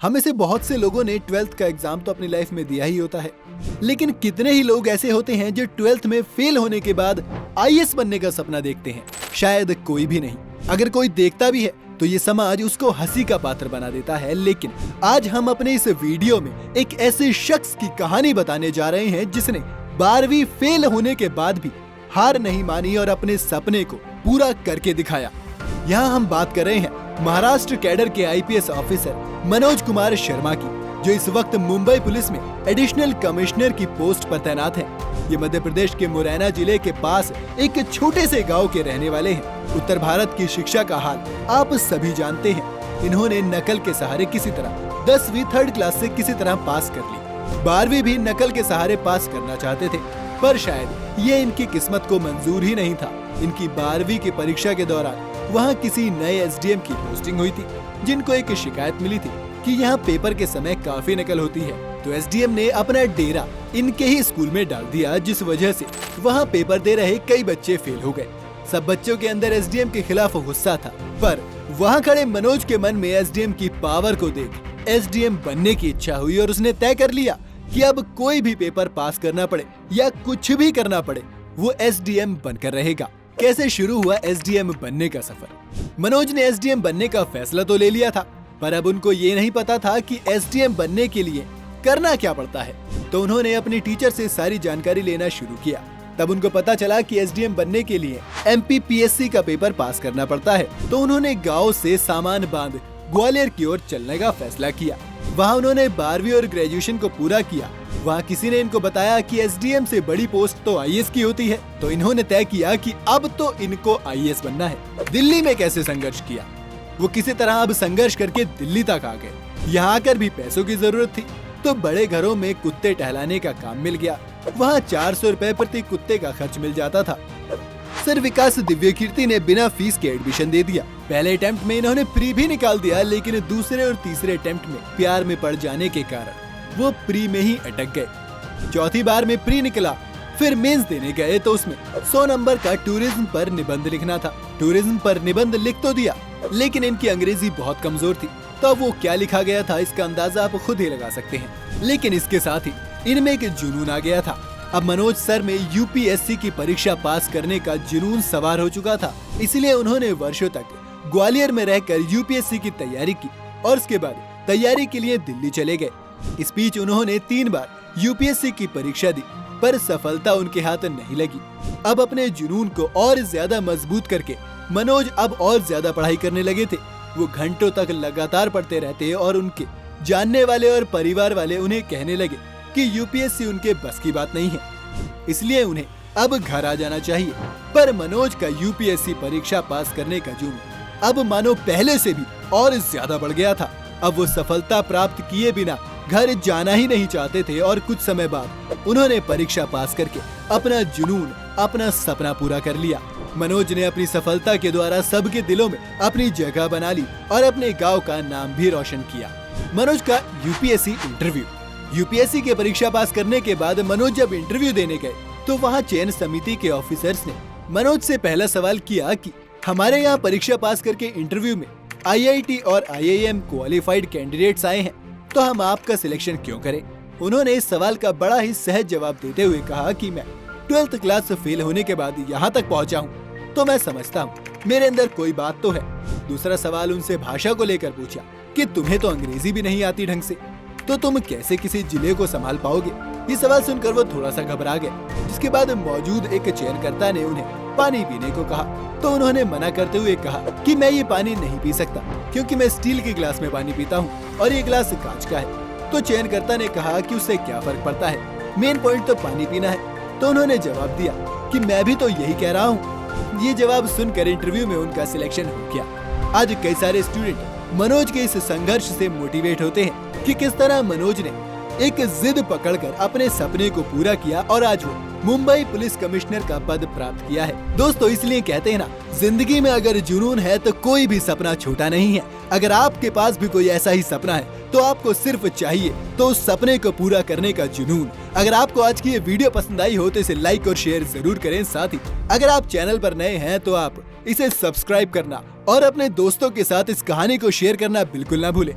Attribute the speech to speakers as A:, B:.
A: हम में से बहुत से लोगों ने 12th का एग्जाम तो अपनी लाइफ में दिया ही होता है, लेकिन कितने ही लोग ऐसे होते हैं जो 12th में फेल होने के बाद आईएएस बनने का सपना देखते हैं। शायद कोई भी नहीं। अगर कोई देखता भी है तो ये समाज उसको हंसी का पात्र बना देता है। लेकिन आज हम अपने इस वीडियो में एक ऐसे शख्स की कहानी बताने जा रहे हैं जिसने 12वीं फेल होने के बाद भी हार नहीं मानी और अपने सपने को पूरा करके दिखाया। यहाँ हम बात कर रहे हैं महाराष्ट्र कैडर के आईपीएस ऑफिसर मनोज कुमार शर्मा की, जो इस वक्त मुंबई पुलिस में एडिशनल कमिश्नर की पोस्ट पर तैनात है। ये मध्य प्रदेश के मुरैना जिले के पास एक छोटे से गांव के रहने वाले हैं। उत्तर भारत की शिक्षा का हाल आप सभी जानते हैं। इन्होंने नकल के सहारे किसी तरह 10वीं 3rd क्लास से किसी तरह पास कर ली। 12वीं भी नकल के सहारे पास करना चाहते थे, पर शायद ये इनकी किस्मत को मंजूर ही नहीं था। इनकी 12वीं की परीक्षा के दौरान वहाँ किसी नए एसडीएम की पोस्टिंग हुई थी, जिनको एक शिकायत मिली थी कि यहाँ पेपर के समय काफी नकल होती है। तो एसडीएम ने अपना डेरा इनके ही स्कूल में डाल दिया, जिस वजह से वहाँ पेपर दे रहे कई बच्चे फेल हो गए। सब बच्चों के अंदर एसडीएम के खिलाफ गुस्सा था, पर वहाँ खड़े मनोज के मन में एसडीएम की पावर को देख एसडीएम बनने की इच्छा हुई और उसने तय कर लिया कि अब कोई भी पेपर पास करना पड़े या कुछ भी करना पड़े, वो एसडीएम बनकर रहेगा। कैसे शुरू हुआ एसडीएम बनने का सफर? मनोज ने एसडीएम बनने का फैसला तो ले लिया था, पर अब उनको ये नहीं पता था कि एसडीएम बनने के लिए करना क्या पड़ता है। तो उन्होंने अपने टीचर से सारी जानकारी लेना शुरू किया। तब उनको पता चला कि एसडीएम बनने के लिए एमपीपीएससी का पेपर पास करना पड़ता है। तो उन्होंने गाँव से सामान बांध ग्वालियर की ओर चलने का फैसला किया। वहाँ उन्होंने 12वीं और ग्रेजुएशन को पूरा किया। वहाँ किसी ने इनको बताया कि एसडीएम से बड़ी पोस्ट तो आईएएस की होती है। तो इन्होंने तय किया कि अब तो इनको आईएएस बनना है। दिल्ली में कैसे संघर्ष किया? वो किसी तरह अब संघर्ष करके दिल्ली तक आ गए। यहाँ आकर भी पैसों की जरूरत थी, तो बड़े घरों में कुत्ते टहलाने का काम मिल गया। वहाँ 400 रुपए प्रति कुत्ते का खर्च मिल जाता था। सर विकास दिव्य कीर्ति ने बिना फीस के एडमिशन दे दिया। पहले अटेम्प्ट में इन्होंने प्री भी निकाल दिया, लेकिन दूसरे और तीसरे अटेम्प्ट में प्यार में पड़ जाने के कारण वो प्री में ही अटक गए। चौथी बार में प्री निकला, फिर मेंस देने गए तो उसमें 100 नंबर का टूरिज्म पर निबंध लिखना था। टूरिज्म पर निबंध लिख तो दिया, लेकिन इनकी अंग्रेजी बहुत कमजोर थी। तो वो क्या लिखा गया था इसका अंदाजा आप खुद ही लगा सकते हैं। लेकिन इसके साथ ही इनमें एक जुनून आ गया था। अब मनोज सर में यूपीएससी की परीक्षा पास करने का जुनून सवार हो चुका था। इसलिए उन्होंने वर्षों तक ग्वालियर में रहकर यूपीएससी की तैयारी की और उसके बाद तैयारी के लिए दिल्ली चले गए। इस बीच उन्होंने 3 बार यूपीएससी की परीक्षा दी, पर सफलता उनके हाथ नहीं लगी। अब अपने जुनून को और ज्यादा मजबूत करके मनोज अब और ज्यादा पढ़ाई करने लगे थे। वो घंटों तक लगातार पढ़ते रहते और उनके जानने वाले और परिवार वाले उन्हें कहने लगे कि यूपीएससी उनके बस की बात नहीं है, इसलिए उन्हें अब घर आ जाना चाहिए। पर मनोज का यूपीएससी परीक्षा पास करने का जुनून अब मानो पहले से भी और ज्यादा बढ़ गया था। अब वो सफलता प्राप्त किए बिना घर जाना ही नहीं चाहते थे और कुछ समय बाद उन्होंने परीक्षा पास करके अपना जुनून, अपना सपना पूरा कर लिया। मनोज ने अपनी सफलता के द्वारा सबके दिलों में अपनी जगह बना ली और अपने गांव का नाम भी रोशन किया। मनोज का यूपीएससी इंटरव्यू। यूपीएससी के परीक्षा पास करने के बाद मनोज जब इंटरव्यू देने गए तो वहाँ चयन समिति के ऑफिसर्स ने मनोज से पहला सवाल किया कि हमारे यहाँ परीक्षा पास करके इंटरव्यू में आईआईटी और आईआईएम क्वालिफाइड कैंडिडेट्स आए हैं, तो हम आपका सिलेक्शन क्यों करें? उन्होंने इस सवाल का बड़ा ही सहज जवाब देते हुए कहा कि मैं 12th क्लास से फेल होने के बाद यहाँ तक पहुँचा हूँ, तो मैं समझता हूँ मेरे अंदर कोई बात तो है। दूसरा सवाल उनसे भाषा को लेकर पूछा कि तुम्हें तो अंग्रेजी भी नहीं आती ढंग से, तो तुम कैसे किसी जिले को संभाल पाओगे? ये सवाल सुनकर वो थोड़ा सा घबरा गए। जिसके बाद मौजूद एक चयनकर्ता ने उन्हें पानी पीने को कहा, तो उन्होंने मना करते हुए कहा कि मैं ये पानी नहीं पी सकता, क्योंकि मैं स्टील के गिलास में पानी पीता हूँ और ये गिलास कांच का है। तो चयनकर्ता ने कहा कि उससे क्या फर्क पड़ता है, मेन पॉइंट तो पानी पीना है। तो उन्होंने जवाब दिया कि मैं भी तो यही कह रहा हूँ। ये जवाब सुनकर इंटरव्यू में उनका सिलेक्शन हो गया। आज कई सारे स्टूडेंट मनोज के इस संघर्ष से मोटिवेट होते हैं कि किस तरह मनोज ने एक जिद पकड़कर अपने सपने को पूरा किया और आज वो मुंबई पुलिस कमिश्नर का पद प्राप्त किया है। दोस्तों, इसलिए कहते हैं ना, जिंदगी में अगर जुनून है तो कोई भी सपना छोटा नहीं है। अगर आपके पास भी कोई ऐसा ही सपना है तो आपको सिर्फ चाहिए तो उस सपने को पूरा करने का जुनून। अगर आपको आज की ये वीडियो पसंद आई हो तो इसे लाइक और शेयर जरूर करें। साथ ही अगर आप चैनल पर नए हैं तो आप इसे सब्सक्राइब करना और अपने दोस्तों के साथ इस कहानी को शेयर करना बिल्कुल ना भूलें।